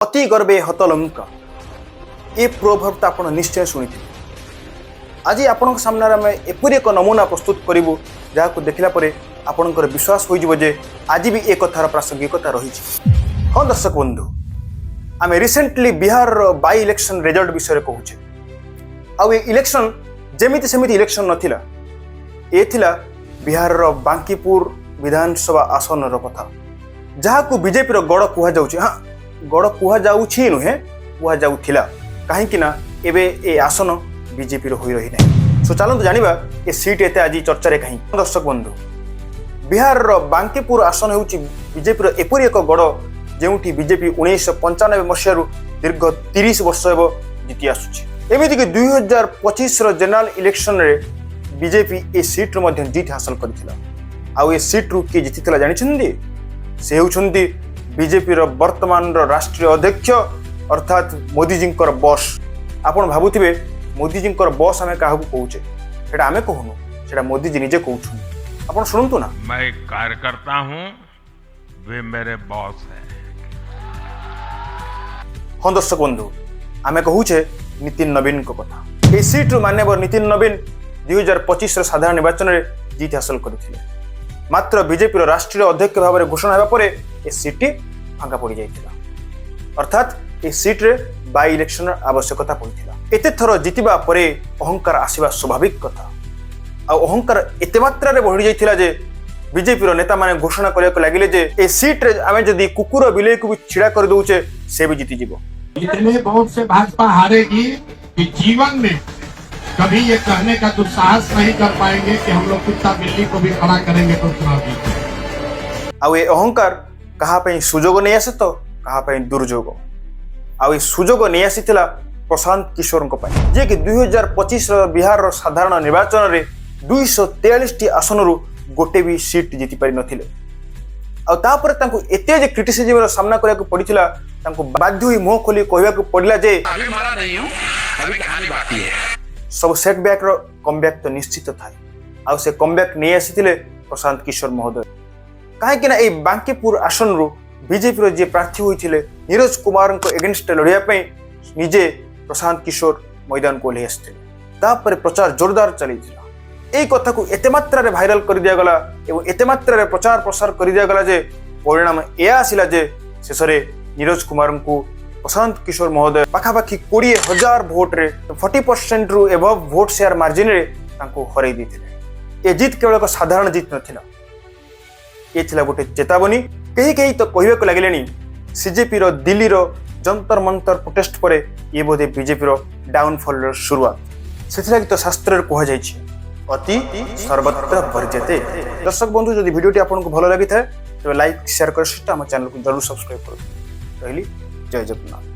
अति गर्वे हतलंका ये प्रोभर्ब तो आप निश्चय शुणी आज आपण सामने आम एपरी एक नमूना प्रस्तुत करूँ जहाँ देखला आपणकर विश्वास हो आज भी एक कथार प्रासंगिकता रही। हाँ दर्शक बंधु आम recently Bihar by election result विषय कहूचे आउ इलेक्शन जमीती सेमिति इलेक्शन नथिला ए थिला बिहार बांकीपुर विधानसभा आसन कथा जहाँ को बीजेपी गड़ कहुचे। हाँ गड़ कहुची नुहे कहुला कहीं एबे ए आसन बीजेपी हो रही ना। सो चलते जानिबा ए सीट एते आज चर्चा कहीं। दर्शक बंधु बिहार बांकीपुर आसन होउची बीजेपी एपरी एक गड़ जेउठी बीजेपी 1995 मसीह दीर्घ 30 वर्ष एव जीति आसुची। एमिति कि 2025 जनरल इलेक्शन रे बीजेपी ए सीट रो मध्य जीत हासिल करथिला। आउ ए सीट रू के जीतिला जानिछन्ती से होउछन्ती बीजेपी रो वर्तमान रो राष्ट्रीय अध्यक्ष अर्थात मोदी जी बॉस। आपण भाबुथिबे मोदी जी बॉस आमे काहू कहूचे सेटा आमे कहूनु सेटा मोदी जी निजे कहउछु। आपण सुनंतु ना। मैं कार्यकर्ता हूं वे मेरे बॉस हैं। हाँ दर्शक बंधु आमे कहूचे नितिन नवीन को कथा। ए सीट रू मान्यवर नितिन नवीन 2025 साधारण निर्वाचन में जीत हासिल करथिले। मात्र बीजेपी राष्ट्रीय अध्यक्ष भाव में घोषणा होगा पर ए सीट फांका पड़ जाइथिला अर्थात ए सीट रे बाई इलेक्शन आवश्यकता पड़िथिला। एते थर जितिबा परे अहंकार आसीबा स्वाभाविक कथा। आ अहंकार एते मात्रा रे बढ़ी जाइथिला जे बीजेपी नेता माने घोषणा करैक लागिले जे ए सीट रे आमे जदी कुकुर बिलेई को भी छिड़ा कर दउचे से भी जीति जिवो। इतने बहुत से भाजपा हारेगी कि जीवन में कभी ये कहने का दुस्साहस नहीं कर पाएंगे कि हम लोग कुत्ता बिल्ली को भी खड़ा करेंगे तो चुनाव जीतेंगे। आउ ए अहंकार कहा पे सुजोग नहीं आसे तो कहा पे दुर्जोग। आउ ए सुजोग नहीं आसीथिला प्रशांत किशोर को पाए जे कि 2025 बिहार साधारण निर्वाचन रे 243 टी आसन रु गोटे भी सीट जीति पारि नथिले। आ तापर तांको एते जे क्रिटिसिज्म रो सामना करया को पड़िथिला तांको बाध्य होई मुंह खोली कहबा को पड़िला जे अभी मारा नहीं हूं अभी कहानी बाकी है। सब सेटबैक रो कमबैक तो निश्चित थाए। आ से कमबैक नहीं आसीथिले प्रशांत किशोर महोदय काहे कि ना ए बांकीपुर आसन रु बीजेपी रो जे प्रार्थी होइथिले नीरज कुमार को एगेंस्ट लड़िया पे निजे प्रशांत किशोर मैदान को ले आसथिले। तापर प्रचार जोरदार चलीथिला। ए कथा को एते मात्रा रे वायरल कर दिया गला एवं एते मात्रा रे प्रचार प्रसार कर दिया गला जे परिणाम ए आसिला जे शेषरे नीरज कुमार को प्रशांत किशोर महोदय पाखापाखि 20,000 भोट रे 40% रु एबव भोट शेयर मार्जिन रे तांको हरै दिथिले। ए जीत केवल एक साधारण जीत नथिला ए थिला गोटे चेतावनी। कहीं कहीं तो कहबा लगिलेनी सीजेपी रो दिल्ली रो जंतर मंतर प्रोटेस्ट परे ये बोधे बीजेपी रो डाउनफॉल रो शुरुआत सेथिला तो शास्त्र कहा जायछि अति सर्वत्र वर्जते। दर्शक बंधु जदि वीडियोटी आपको भल लगी थाए तो लाइक शेयर कर आम चैनल को जरूर सब्सक्राइब करूँ। रही जय जगन्नाथ।